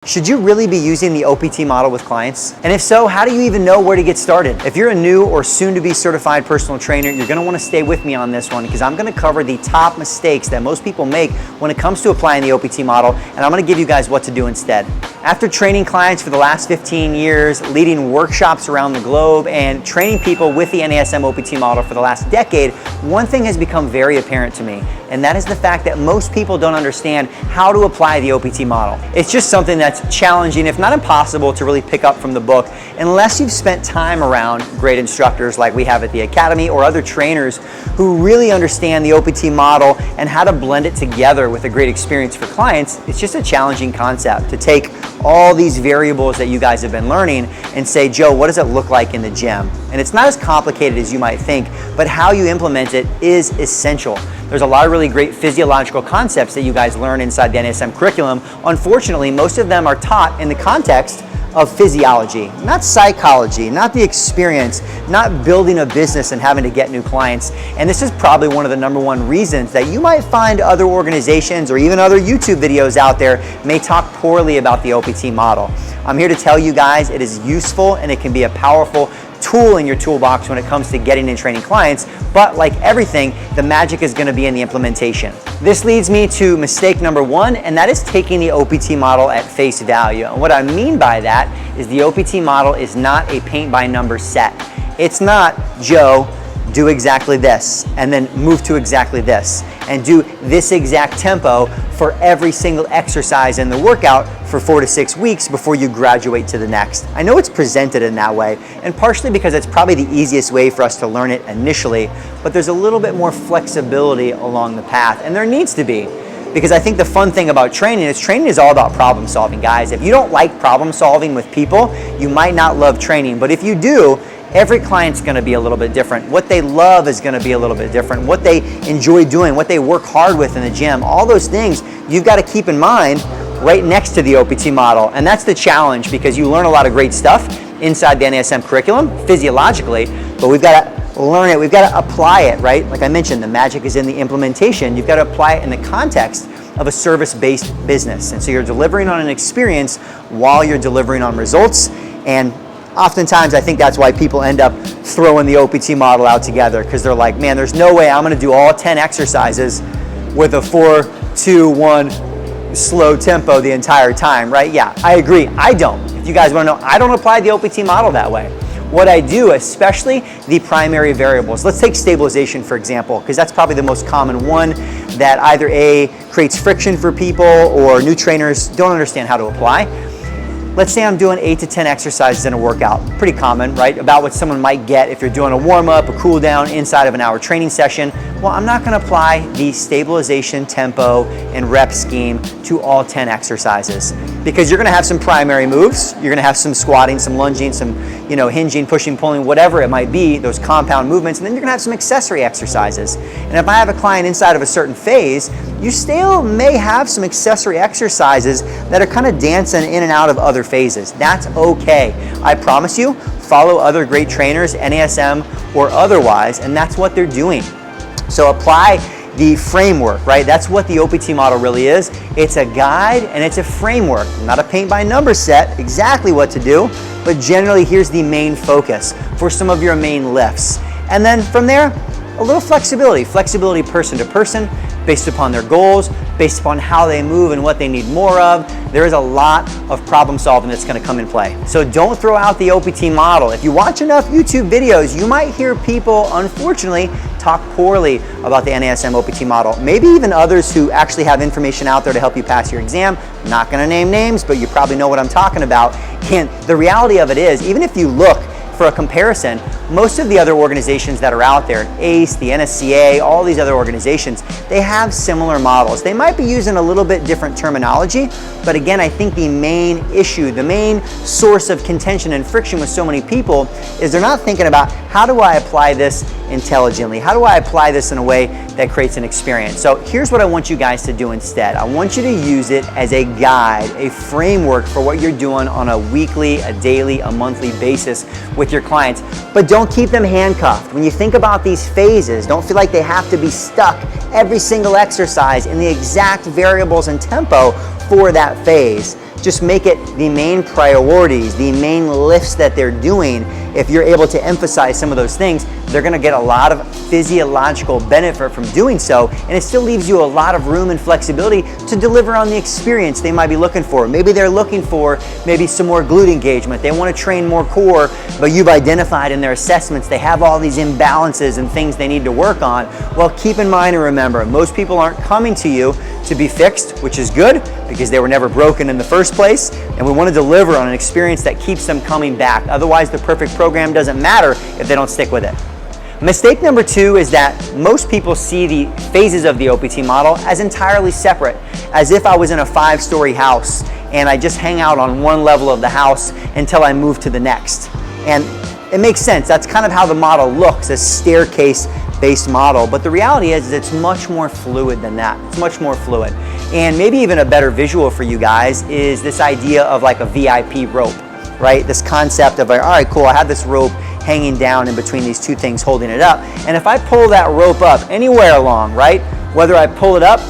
Should you really be using the OPT model with clients? And if so, how do you even know where to get started? If you're a new or soon to be certified personal trainer, you're gonna wanna stay with me on this one because I'm gonna cover the top mistakes that most people make when it comes to applying the OPT model, and I'm gonna give you guys what to do instead. After training clients for the last 15 years, leading workshops around the globe, and training people with the NASM OPT model for the last decade, one thing has become very apparent to me, and that is the fact that most people don't understand how to apply the OPT model. It's just something that's challenging, if not impossible, to really pick up from the book unless you've spent time around great instructors like we have at the Academy or other trainers who really understand the OPT model and how to blend it together with a great experience for clients. It's just a challenging concept to take all these variables that you guys have been learning and say, Joe, what does it look like in the gym? And it's not as complicated as you might think, but how you implement it is essential. There's a lot of really great physiological concepts that you guys learn inside the NASM curriculum. Unfortunately, most of them are taught in the context of physiology, not psychology, not the experience, not building a business and having to get new clients. And this is probably one of the #1 reasons that you might find other organizations or even other YouTube videos out there may talk poorly about the OPT model. I'm here to tell you guys it is useful and it can be a powerful tool in your toolbox when it comes to getting and training clients, but like everything, the magic is gonna be in the implementation. This leads me to mistake #1, and that is taking the OPT model at face value. And what I mean by that is the OPT model is not a paint by numbers set. It's not, Joe, do exactly this, and then move to exactly this, and do this exact tempo for every single exercise in the workout for 4 to 6 weeks before you graduate to the next. I know it's presented in that way, and partially because it's probably the easiest way for us to learn it initially, but there's a little bit more flexibility along the path, and there needs to be. Because I think the fun thing about training is all about problem solving, guys. If you don't like problem solving with people, you might not love training, but if you do, every client's gonna be a little bit different. What they love is gonna be a little bit different. What they enjoy doing, what they work hard with in the gym, all those things you've gotta keep in mind right next to the OPT model. And that's the challenge, because you learn a lot of great stuff inside the NASM curriculum, physiologically, but we've gotta learn it, we've gotta apply it, right? Like I mentioned, the magic is in the implementation. You've gotta apply it in the context of a service-based business. And so you're delivering on an experience while you're delivering on results. And oftentimes, I think that's why people end up throwing the OPT model out together, because they're like, man, there's no way I'm gonna do all 10 exercises with a 4-2-1 slow tempo the entire time, right? Yeah, I agree, I don't. If you guys wanna know, I don't apply the OPT model that way. What I do, especially the primary variables. Let's take stabilization, for example, because that's probably the most common one that either A, creates friction for people, or new trainers don't understand how to apply. Let's say I'm doing 8 to 10 exercises in a workout. Pretty common, right? About what someone might get if you're doing a warm-up, a cool-down inside of an hour training session. Well, I'm not gonna apply the stabilization tempo and rep scheme to all 10 exercises, because you're gonna have some primary moves. You're gonna have some squatting, some lunging, some hinging, pushing, pulling, whatever it might be, those compound movements, and then you're gonna have some accessory exercises. And if I have a client inside of a certain phase, you still may have some accessory exercises that are kind of dancing in and out of other phases. That's okay. I promise you, follow other great trainers, NASM or otherwise, and that's what they're doing. So apply the framework, right? That's what the OPT model really is. It's a guide and it's a framework, not a paint by numbers set, exactly what to do, but generally here's the main focus for some of your main lifts. And then from there, a little flexibility person to person, based upon their goals, based upon how they move and what they need more of. There is a lot of problem solving that's gonna come in play. So don't throw out the OPT model. If you watch enough YouTube videos, you might hear people, unfortunately, talk poorly about the NASM OPT model. Maybe even others who actually have information out there to help you pass your exam. I'm not gonna name names, but you probably know what I'm talking about. And the reality of it is, even if you look for a comparison, most of the other organizations that are out there, ACE, the NSCA, all these other organizations, they have similar models. They might be using a little bit different terminology, but again, I think the main issue, the main source of contention and friction with so many people is they're not thinking about, how do I apply this intelligently? How do I apply this in a way that creates an experience? So here's what I want you guys to do instead. I want you to use it as a guide, a framework for what you're doing on a weekly, a daily, a monthly basis with your clients, but don't keep them handcuffed. When you think about these phases, don't feel like they have to be stuck every single exercise in the exact variables and tempo for that phase. just make it the main priorities, the main lifts that they're doing. If you're able to emphasize some of those things, they're gonna get a lot of physiological benefit from doing so, and it still leaves you a lot of room and flexibility to deliver on the experience they might be looking for. Maybe they're looking for some more glute engagement. They wanna train more core, but you've identified in their assessments they have all these imbalances and things they need to work on. Well, keep in mind and remember, most people aren't coming to you to be fixed, which is good because they were never broken in the first place, and we want to deliver on an experience that keeps them coming back. Otherwise, the perfect program doesn't matter if they don't stick with it. Mistake number 2 is that most people see the phases of the OPT model as entirely separate, as if I was in a 5-story house and I just hang out on one level of the house until I move to the next. And it makes sense. That's kind of how the model looks, a staircase-based model. But the reality is it's much more fluid than that. It's much more fluid. And maybe even a better visual for you guys is this idea of like a VIP rope, right? This concept of, all right, cool, I have this rope hanging down in between these two things holding it up. And if I pull that rope up anywhere along, right? Whether I pull it up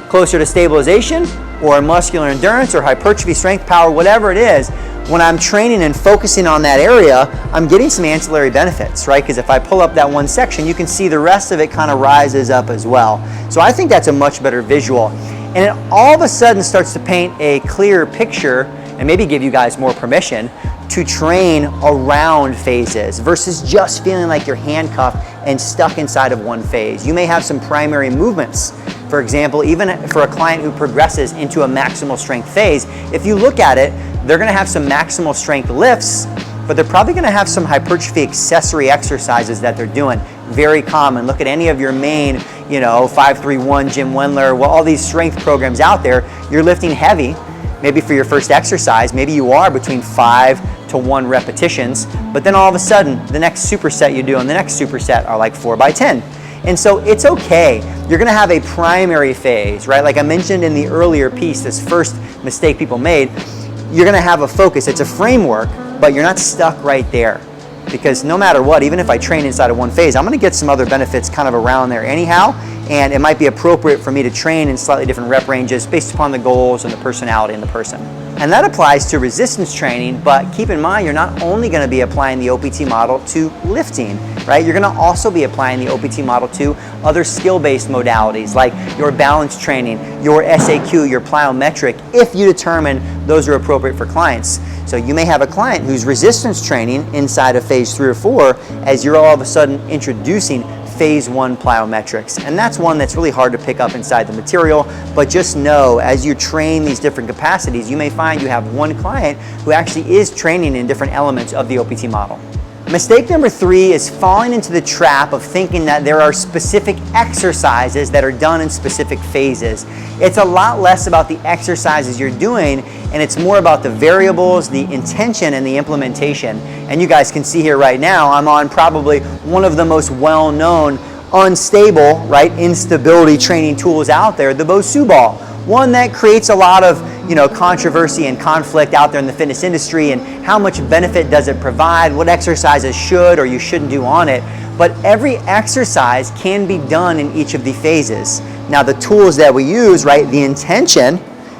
closer to stabilization or muscular endurance or hypertrophy, strength, power, whatever it is, when I'm training and focusing on that area, I'm getting some ancillary benefits, right? Because if I pull up that one section, you can see the rest of it kind of rises up as well. So I think that's a much better visual. And it all of a sudden starts to paint a clearer picture and maybe give you guys more permission to train around phases versus just feeling like you're handcuffed and stuck inside of one phase. You may have some primary movements. For example, even for a client who progresses into a maximal strength phase, if you look at it, they're gonna have some maximal strength lifts, but they're probably gonna have some hypertrophy accessory exercises that they're doing. Very common. Look at any of your main, 531, Jim Wendler, well, all these strength programs out there, you're lifting heavy, maybe for your first exercise, maybe you are between 5 to 1 repetitions, but then all of a sudden, the next superset you do and the next superset are like 4 by 10. And so it's okay. You're gonna have a primary phase, right? Like I mentioned in the earlier piece, this first mistake people made, you're gonna have a focus. It's a framework, but you're not stuck right there. Because no matter what, even if I train inside of one phase, I'm gonna get some other benefits kind of around there anyhow, and it might be appropriate for me to train in slightly different rep ranges based upon the goals and the personality in the person. And that applies to resistance training, but keep in mind, you're not only gonna be applying the OPT model to lifting, right? You're gonna also be applying the OPT model to other skill-based modalities like your balance training, your SAQ, your plyometric, if you determine those are appropriate for clients. So you may have a client who's resistance training inside of phase 3 or 4 as you're all of a sudden introducing phase 1 plyometrics. And that's one that's really hard to pick up inside the material, but just know as you train these different capacities, you may find you have one client who actually is training in different elements of the OPT model. Mistake number 3 is falling into the trap of thinking that there are specific exercises that are done in specific phases. It's a lot less about the exercises you're doing, and it's more about the variables, the intention, and the implementation. And you guys can see here right now, I'm on probably one of the most well-known unstable, right, instability training tools out there, the Bosu ball. One that creates a lot of controversy and conflict out there in the fitness industry, and how much benefit does it provide, what exercises should or you shouldn't do on it. But every exercise can be done in each of the phases. Now the tools that we use, right, the intention,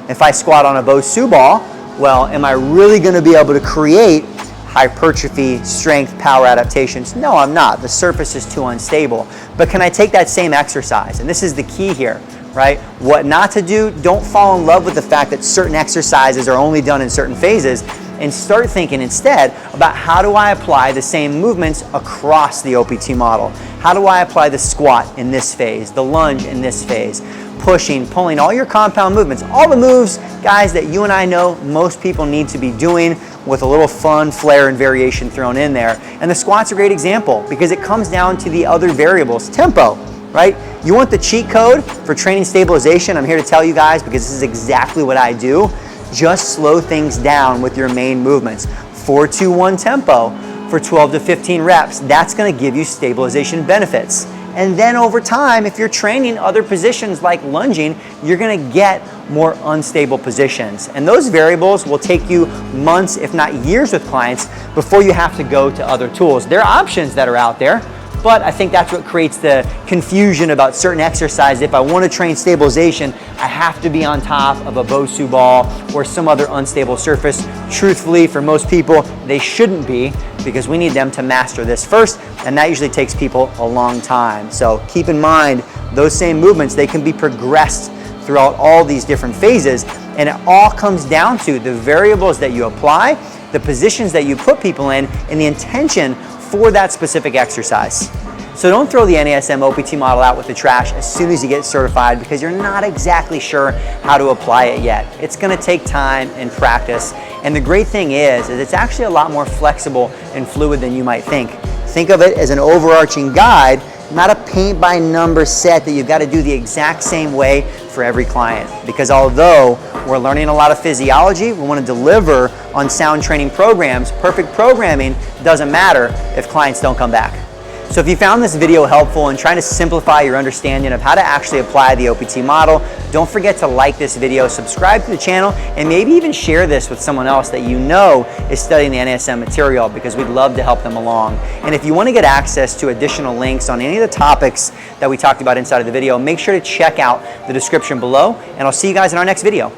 if I squat on a Bosu ball, well, am I really gonna be able to create hypertrophy, strength, power adaptations? No, I'm not. The surface is too unstable. But can I take that same exercise? And this is the key here, right? What not to do, don't fall in love with the fact that certain exercises are only done in certain phases, and start thinking instead about how do I apply the same movements across the OPT model? How do I apply the squat in this phase, the lunge in this phase, pushing, pulling, all your compound movements, all the moves, guys, that you and I know most people need to be doing with a little fun, flair, and variation thrown in there. And the squat's a great example because it comes down to the other variables. Tempo, right? You want the cheat code for training stabilization? I'm here to tell you guys because this is exactly what I do. Just slow things down with your main movements. 4-2-1 tempo for 12 to 15 reps. That's gonna give you stabilization benefits. And then over time, if you're training other positions like lunging, you're gonna get more unstable positions. And those variables will take you months, if not years with clients before you have to go to other tools. There are options that are out there, But I think that's what creates the confusion about certain exercises. If I want to train stabilization, I have to be on top of a Bosu ball or some other unstable surface. Truthfully, for most people, they shouldn't be, because we need them to master this first, and that usually takes people a long time. So keep in mind, those same movements, they can be progressed throughout all these different phases, and it all comes down to the variables that you apply, the positions that you put people in, and the intention for that specific exercise. So don't throw the NASM OPT model out with the trash as soon as you get certified, because you're not exactly sure how to apply it yet. It's gonna take time and practice. And the great thing is it's actually a lot more flexible and fluid than you might think. Think of it as an overarching guide, not a paint by number set that you've got to do the exact same way for every client. Because although we're learning a lot of physiology, we want to deliver on sound training programs. Perfect programming doesn't matter if clients don't come back. So if you found this video helpful in trying to simplify your understanding of how to actually apply the OPT model, don't forget to like this video, subscribe to the channel, and maybe even share this with someone else that you know is studying the NASM material, because we'd love to help them along. And if you want to get access to additional links on any of the topics that we talked about inside of the video, make sure to check out the description below, and I'll see you guys in our next video.